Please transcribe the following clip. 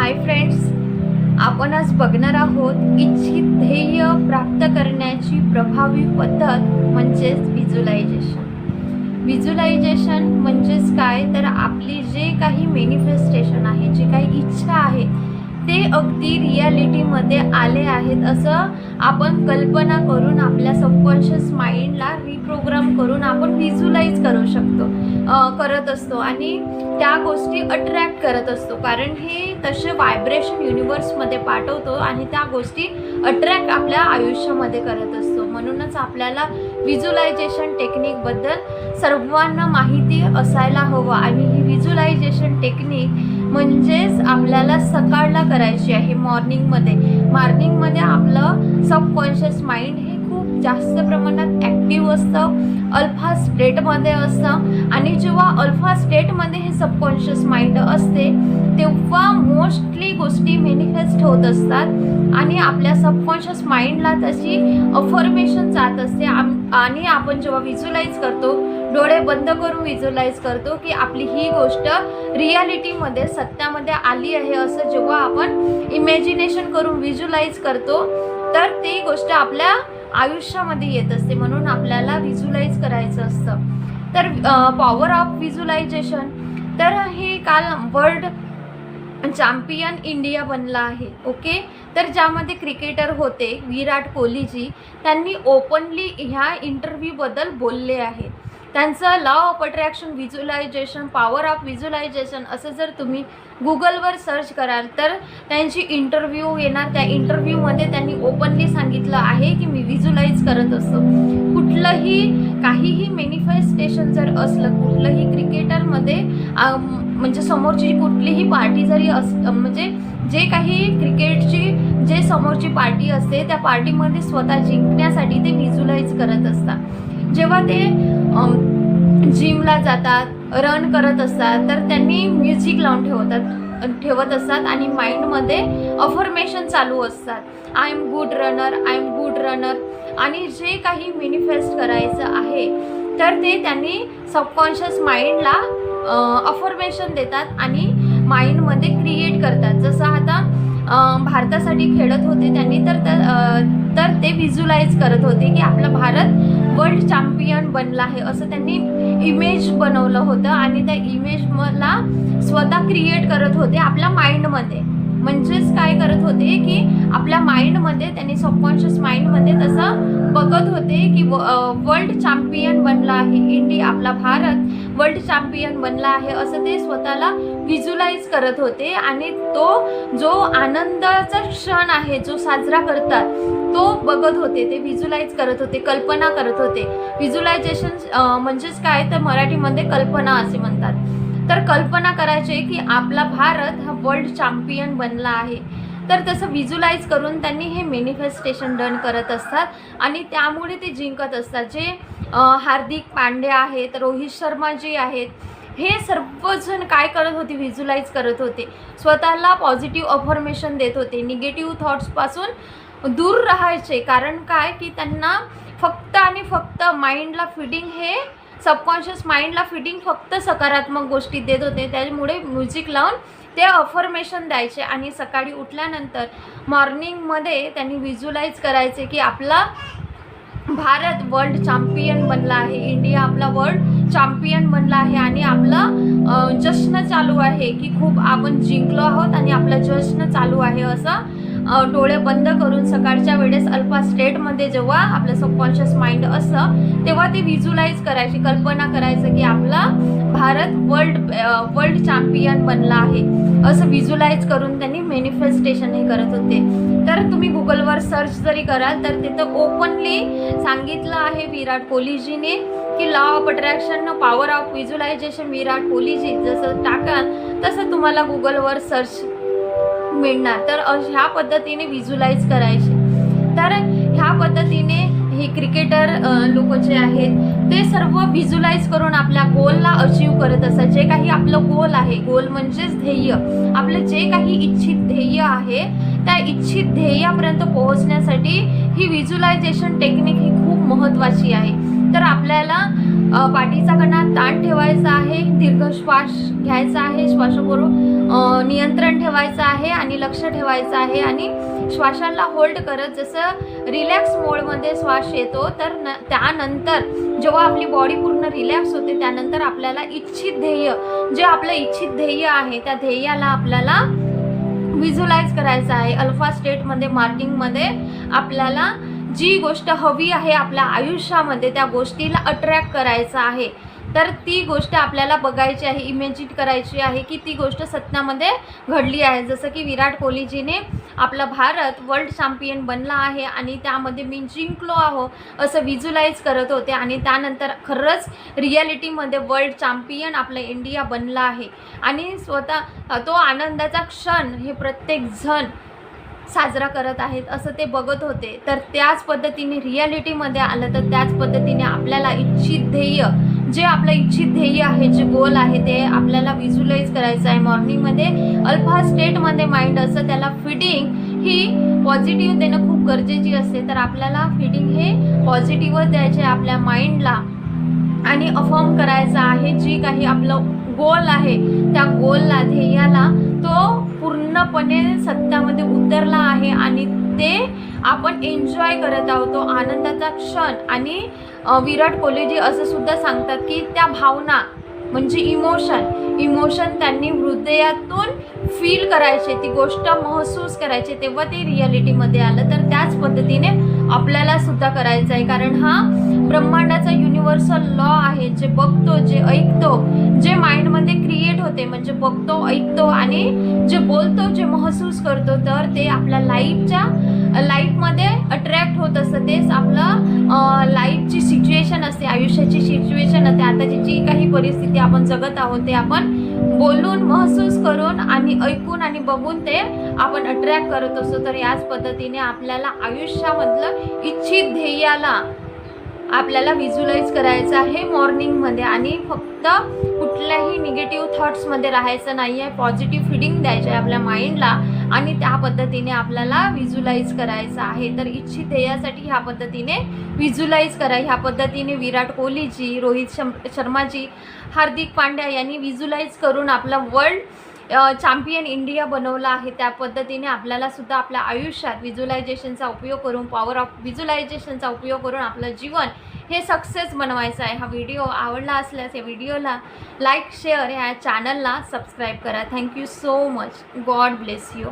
Hi friends, आपण आज बघणार आहोत इच्छित ध्येय प्राप्त करण्याची प्रभावी पद्धत म्हणजेच व्हिज्युअलायझेशन म्हणजेच काय तर आपली जे काही मॅनिफेस्टेशन आहे, जे काही इच्छा आहे ते अगदी रियालिटीमध्ये आले आहेत असं आपण कल्पना करून आपल्या सबकॉन्शियस माइंडला रिप्रोग्राम करून आपण व्हिज्युअलाइज करत असतो आणि त्या गोष्टी अट्रॅक्ट करत असतो, कारण हे तसे व्हायब्रेशन युनिवर्समध्ये पाठवतो आणि त्या गोष्टी अट्रॅक्ट आपल्या आयुष्यामध्ये करत असतो. म्हणूनच आपल्याला व्हिज्युअलायझेशन टेक्निकबद्दल सर्वांना माहिती असायला हवं. आणि ही व्हिज्युअलायझेशन टेक्निक म्हणजेच आपल्याला सकाळला करायची आहे. मॉर्निंगमध्ये आपलं सबकॉन्शियस माइंड हे खूप जास्त प्रमाणात ॲक्टिव्ह असतं, अल्फा स्टेटमध्ये असतं. आणि जेव्हा अल्फा स्टेटमध्ये हे सबकॉन्शियस माइंड असते तेव्हा मोस्टली गोष्टी मॅनिफेस्ट होत असतात आणि आपल्या सबकॉन्शियस माइंडला तशी अफर्मेशन जात असते. आणि आपण जेव्हा व्हिज्युअलाइज करतो, डोळे बंद करून व्हिज्युअलाइज करतो की आपली ही गोष्ट रियालिटीमध्ये सत्यामध्ये आली आहे असं जेव्हा आपण इमॅजिनेशन करून व्हिज्युअलाइज करतो तर ती गोष्ट आपल्या आयुष्यामध्ये येत असते. म्हणून आपल्याला व्हिज्युअलाइज करायचं असतं. तर पॉवर ऑफ व्हिज्युअलायझेशन, तर हे काल वर्ल्ड चॅम्पियन इंडिया बनला आहे. ओके, तर ज्यामध्ये क्रिकेटर होते विराट कोहलीजी, त्यांनी ओपनली ह्या इंटरव्ह्यूबद्दल बोलले आहे. त्यांचं law of attraction, visualization, power of visualization असं जर तुम्ही गुगलवर सर्च कराल तर त्यांची इंटरव्ह्यू येणार. त्या इंटरव्ह्यूमध्ये त्यांनी ओपनली सांगितलं आहे की मी व्हिज्युअलाइज करत असतो. काहीही मॅनिफेस्टेशन जर असलं, कुठलंही क्रिकेटरमध्ये म्हणजे समोरची कुठलीही पार्टी जरी म्हणजे जे काही क्रिकेटची जे समोरची पार्टी असते त्या पार्टीमध्ये स्वतः जिंकण्यासाठी ते व्हिज्युअलाइज करत असतात. जेव्हा ते जिमला जातात, रन करत असतात तर त्यांनी म्युझिक लावून ठेवत असतात आणि माइंडमध्ये अफर्मेशन चालू असतात. I am good runner. आणि जे काही मॅनिफेस्ट करायचं आहे तर ते त्यांनी सबकॉन्शियस माइंडला अफर्मेशन देतात आणि माइंडमध्ये क्रिएट करतात. जसं आता भारतासाठी खेळत होते त्यांनी तर ते व्हिज्युअलाइज करत होते की आपला भारत वर्ल्ड चॅम्पियन बनला आहे असं त्यांनी इमेज बनवलं होतं आणि त्या इमेज मला स्वतः क्रिएट करत होते आपल्या माइंडमध्ये. म्हणजेच काय करत होते की आपल्या माइंडमध्ये त्यांनी सबकॉन्शियस माइंडमध्ये तसं बघत होते की वर्ल्ड चॅम्पियन बनला आहे इंडिया, आपला भारत वर्ल्ड चॅम्पियन बनला आहे असं ते स्वतःला व्हिज्युअलाइज करत होते. आणि तो जो आनंदाचा क्षण आहे जो साजरा करतात तो बघत होते, ते व्हिज्युअलाइज करत होते, कल्पना करत होते. व्हिज्युअलायझेशन म्हणजेच काय तर मराठीमध्ये कल्पना असे म्हणतात. तर कल्पना करायची की आपला भारत हा वर्ल्ड चॅम्पियन बनला आहे. तर तसं व्हिज्युअलाइज करून त्यांनी हे मॅनिफेस्टेशन डन करत असतात आणि त्यामुळे ते जिंकत असतात. जे हार्दिक पांड्या आहेत, रोहित शर्मा जे आहेत, हे सर्वजण काय करत होते, व्हिज्युअलाइज करत होते, स्वतःला पॉझिटिव्ह अफर्मेशन देत होते, निगेटिव्ह थॉट्सपासून दूर राहायचे. कारण काय की त्यांना फक्त आणि फक्त माइंडला फिडिंग, हे सबकॉन्शियस माइंडला फिडिंग फक्त सकारात्मक गोष्टी देत होते. त्यामुळे म्युझिक लावून ते अफर्मेशन द्यायचे आणि सकाळी उठल्यानंतर मॉर्निंगमध्ये त्यांनी व्हिज्युअलाइज करायचे की आपला भारत वर्ल्ड चॅम्पियन बनला आहे, इंडिया आपला वर्ल्ड चॅम्पियन बनला आहे आणि आपला जश्न चालू आहे की खूप आपण जिंकलो आहोत आणि आपला जश्न चालू आहे असं डोळे बंद करून सकाळच्या वेळेस अल्फा स्टेटमध्ये जेव्हा आपलं सबकॉन्शियस माइंड असतं तेव्हा ते व्हिज्युअलाइज करायची, कल्पना करायचं की आपला भारत वर्ल्ड चॅम्पियन बनला आहे असं व्हिज्युअलाइज करून त्यांनी मॅनिफेस्टेशन हे करत होते. तर तुम्ही गुगलवर सर्च जरी कराल तर तिथं ओपनली सांगितलं आहे विराट कोहलीजीने की law of attraction, power of visualisation, विराट कोहलीजी जसं टाकाल तसं तुम्हाला गुगलवर सर्च मिळणार. तर ह्या पद्धतीने व्हिज्युअलाइज करायचे. तर ह्या पद्धतीने हे क्रिकेटर लोक जे आहेत ते सर्व व्हिज्युअलाइज करून आपल्या गोलला अचीव करत असतात. जे काही आपलं गोल आहे, गोल म्हणजेच ध्येय, आपलं जे काही इच्छित ध्येय आहे त्या इच्छित ध्येयापर्यंत पोहोचण्यासाठी ही व्हिज्युअलायझेशन टेक्निक ही खूप महत्त्वाची आहे. तर आपल्याला पाठीचा कणा ताण ठेवायचा आहे, दीर्घ श्वास घ्यायचा आहे, श्वास करून नियंत्रण ठेवायचं आहे आणि लक्ष ठेवायचं आहे आणि श्वासाला होल्ड करत जसं रिलॅक्स मोडमध्ये श्वास येतो तर त्यानंतर जेव्हा आपली बॉडी पूर्ण रिलॅक्स होते त्यानंतर आपल्याला इच्छित ध्येय जे आपलं इच्छित ध्येय आहे त्या ध्येयाला आपल्याला व्हिज्युअलाइज करायचं आहे. अल्फा स्टेटमध्ये मार्किंगमध्ये आपल्याला जी गोष्ट हवी आहे आपल्या आयुष्यामध्ये त्या गोष्टीला अट्रॅक्ट करायचं आहे. तर ती गोष्ट आपल्याला बघायची आहे, इमॅजिन करायची आहे की ती गोष्ट सत्यामध्ये घडली आहे. जसं की विराट कोहलीजीने आपला भारत वर्ल्ड चॅम्पियन बनला आहे आणि त्यामध्ये मी जिंकलो आहो असं व्हिज्युअलाइज करत होते आणि त्यानंतर खरंच रिॲलिटीमध्ये वर्ल्ड चॅम्पियन आपला इंडिया बनला आहे आणि स्वतः तो आनंदाचा क्षण हे प्रत्येक जण साजरा करत आहेत असं ते बघत होते. तर त्याच पद्धतीने रिॲलिटीमध्ये आलं तर त्याच पद्धतीने आपल्याला इच्छित ध्येय जे आपलं इच्छित ध्येय आहे जे गोल आहे ते आपल्याला व्हिज्युअलाइज करायचं आहे. मॉर्निंगमध्ये अल्फा स्टेटमध्ये माइंड असं त्याला फीडिंग ही पॉझिटिव्ह देणं खूप गरजेची असते. तर आपल्याला फीडिंग हे पॉझिटिव्हच द्यायचे आपल्या माइंडला आणि अफर्म करायचं आहे. जी काही आपलं गोल आहे त्या गोलला ध्येयाला तो पूर्णपणे सत्यामध्ये उतरला आहे आणि ते आपण एन्जॉय करत आहोत तो आनंदाचा क्षण. आणि विराट कोहलीजी असं सुद्धा सांगतात की त्या भावना म्हणजे इमोशन त्यांनी हृदयातून फील करायचे, ती गोष्ट महसूस करायची तेव्हा ते रिॲलिटीमध्ये आलं. तर त्याच पद्धतीने आपल्याला सुद्धा करायचं आहे कारण हा ब्रह्मांडाचा युनिव्हर्सल लॉ आहे. जे बघतो जे ऐकतो जे माइंडमध्ये क्रिएट होते म्हणजे बघतो ऐकतो आणि जे बोलतो जे महसूस करतो तर ते आपल्या लाईफमध्ये अट्रॅक्ट होत असतं. तेच आपलं लाईफची सिच्युएशन असते, आयुष्याची सिच्युएशन असते. आताची जी काही परिस्थिती आपण जगत आहोत ते आपण बोलून महसूस करून आणि ऐकून आणि बघून ते आपण अट्रॅक्ट करत असतो. तर याच पद्धतीने आपल्याला आयुष्यामधलं इच्छित ध्येयाला आपल्याला व्हिज्युअलाइज करायचं आहे मॉर्निंगमध्ये आणि फक्त कुठल्याही निगेटिव्ह थॉट्समध्ये राहायचं नाही आहे. पॉझिटिव्ह फीडिंग द्यायचं आहे आपल्या माइंडला आणि त्या पद्धतीने आपल्याला व्हिज्युअलाइज करायचं आहे. तर इच्छित ध्येयासाठी ह्या पद्धतीने व्हिज्युअलाइज करा. ह्या पद्धतीने विराट कोहलीजी, रोहित शर्माजी, हार्दिक पांड्या यांनी व्हिज्युअलाइज करून आपला वर्ल्ड चॅम्पियन इंडिया बनवला आहे. त्या पद्धतीने आपल्याला सुद्धा आपल्या आयुष्यात व्हिज्युअलायझेशनचा उपयोग करून पॉवर ऑफ व्हिज्युअलायझेशनचा उपयोग करून आपलं जीवन हे सक्सेस बनवायचं आहे. हा व्हिडिओ आवडला असल्यास या व्हिडिओला लाईक शेअर, ह्या चॅनलला सबस्क्राईब करा. Thank you so much. God bless you.